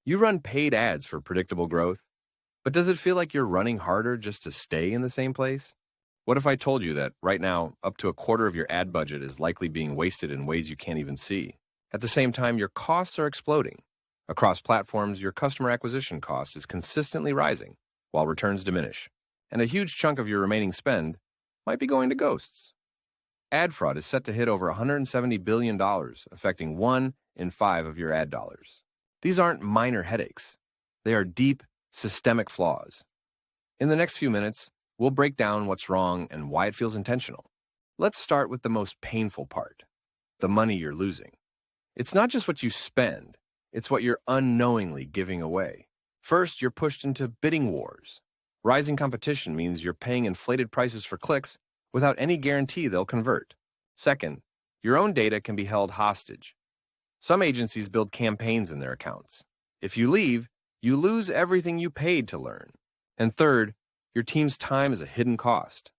You run paid ads for predictable growth, but does it feel like you're running harder just to stay in the same place? What if I told you that right now, up to a quarter of your ad budget is likely being wasted in ways you can't even see? At the same time, your costs are exploding. Across platforms, your customer acquisition cost is consistently rising, while returns diminish. And a huge chunk of your remaining spend might be going to ghosts. Ad fraud is set to hit over $170 billion, affecting 1 in 5 of your ad dollars. These aren't minor headaches. They are deep, systemic flaws. In the next few minutes, we'll break down what's wrong and why it feels intentional. Let's start with the most painful part, the money you're losing. It's not just what you spend, it's what you're unknowingly giving away. First, you're pushed into bidding wars. Rising competition means you're paying inflated prices for clicks without any guarantee they'll convert. Second, your own data can be held hostage. Some agencies build campaigns in their accounts. If you leave, you lose everything you paid to learn. And third, your team's time is a hidden cost.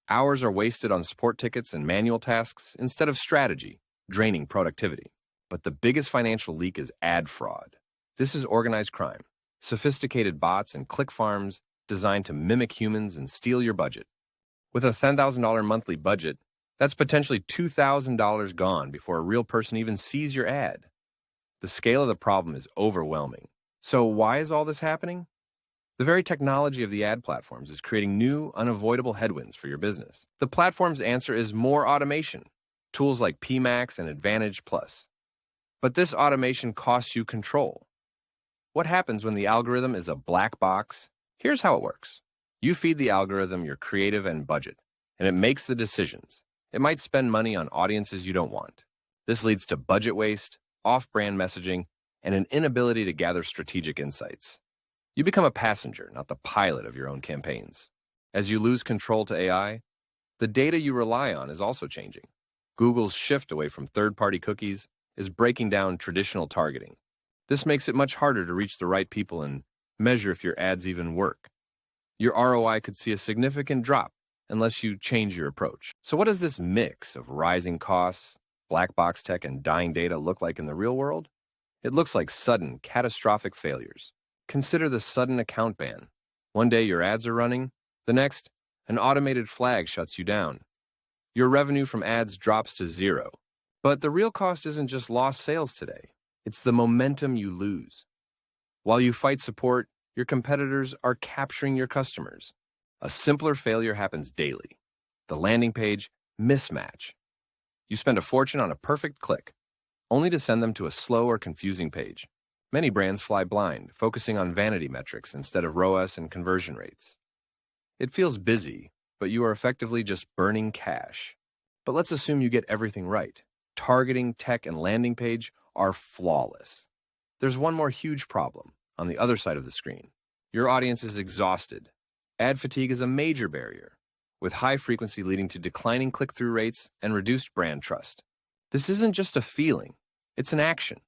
Hours are wasted on support tickets and manual tasks instead of strategy, draining productivity. But the biggest financial leak is ad fraud. This is organized crime, sophisticated bots and click farms designed to mimic humans and steal your budget. With a $10,000 monthly budget, that's potentially $2,000 gone before a real person even sees your ad. The scale of the problem is overwhelming. So why is all this happening? The very technology of the ad platforms is creating new, unavoidable headwinds for your business. The platform's answer is more automation, tools like PMax and Advantage Plus. But this automation costs you control. What happens when the algorithm is a black box? Here's how it works. You feed the algorithm your creative and budget, and it makes the decisions. It might spend money on audiences you don't want. This leads to budget waste, off-brand messaging, and an inability to gather strategic insights. You become a passenger, not the pilot of your own campaigns. As you lose control to AI, the data you rely on is also changing. Google's shift away from third-party cookies is breaking down traditional targeting. This makes it much harder to reach the right people and measure if your ads even work. Your ROI could see a significant drop unless you change your approach. So what does this mix of rising costs, black box tech, and dying data look like in the real world? It looks like sudden, catastrophic failures. Consider the sudden account ban. One day your ads are running, the next, an automated flag shuts you down. Your revenue from ads drops to zero. But the real cost isn't just lost sales today. It's the momentum you lose. While you fight support, your competitors are capturing your customers. A simpler failure happens daily. The landing page mismatch. You spend a fortune on a perfect click, only to send them to a slow or confusing page. Many brands fly blind, focusing on vanity metrics instead of ROAS and conversion rates. It feels busy, but you are effectively just burning cash. But let's assume you get everything right. Targeting, tech, and landing page are flawless. There's one more huge problem on the other side of the screen. Your audience is exhausted. Ad fatigue is a major barrier, with high frequency leading to declining click-through rates and reduced brand trust. This isn't just a feeling, it's an action.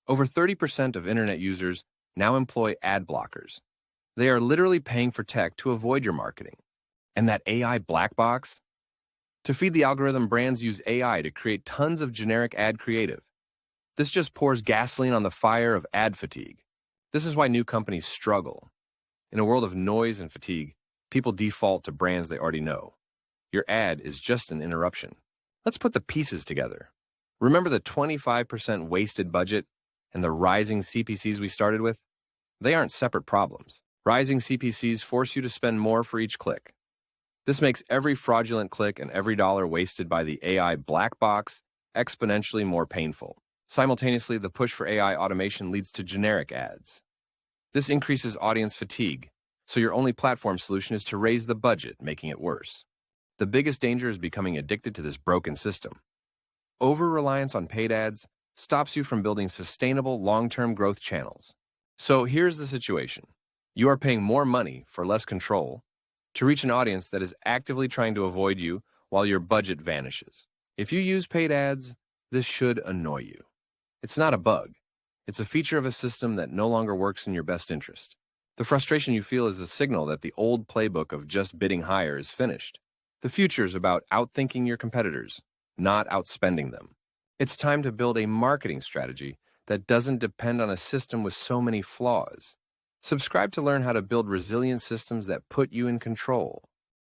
Over 30% of internet users now employ ad blockers. They are literally paying for tech to avoid your marketing. And that AI black box? To feed the algorithm, brands use AI to create tons of generic ad creative. This just pours gasoline on the fire of ad fatigue. This is why new companies struggle. In a world of noise and fatigue, people default to brands they already know. Your ad is just an interruption. Let's put the pieces together. Remember the 25% wasted budget and the rising CPCs we started with? They aren't separate problems. Rising CPCs force you to spend more for each click. This makes every fraudulent click and every dollar wasted by the AI black box exponentially more painful. Simultaneously, the push for AI automation leads to generic ads. This increases audience fatigue, so your only platform solution is to raise the budget, making it worse. The biggest danger is becoming addicted to this broken system. Over-reliance on paid ads stops you from building sustainable long-term growth channels. So here's the situation. You are paying more money for less control to reach an audience that is actively trying to avoid you while your budget vanishes. If you use paid ads, this should annoy you. It's not a bug. It's a feature of a system that no longer works in your best interest. The frustration you feel is a signal that the old playbook of just bidding higher is finished. The future is about outthinking your competitors, not outspending them. It's time to build a marketing strategy that doesn't depend on a system with so many flaws. Subscribe to learn how to build resilient systems that put you in control.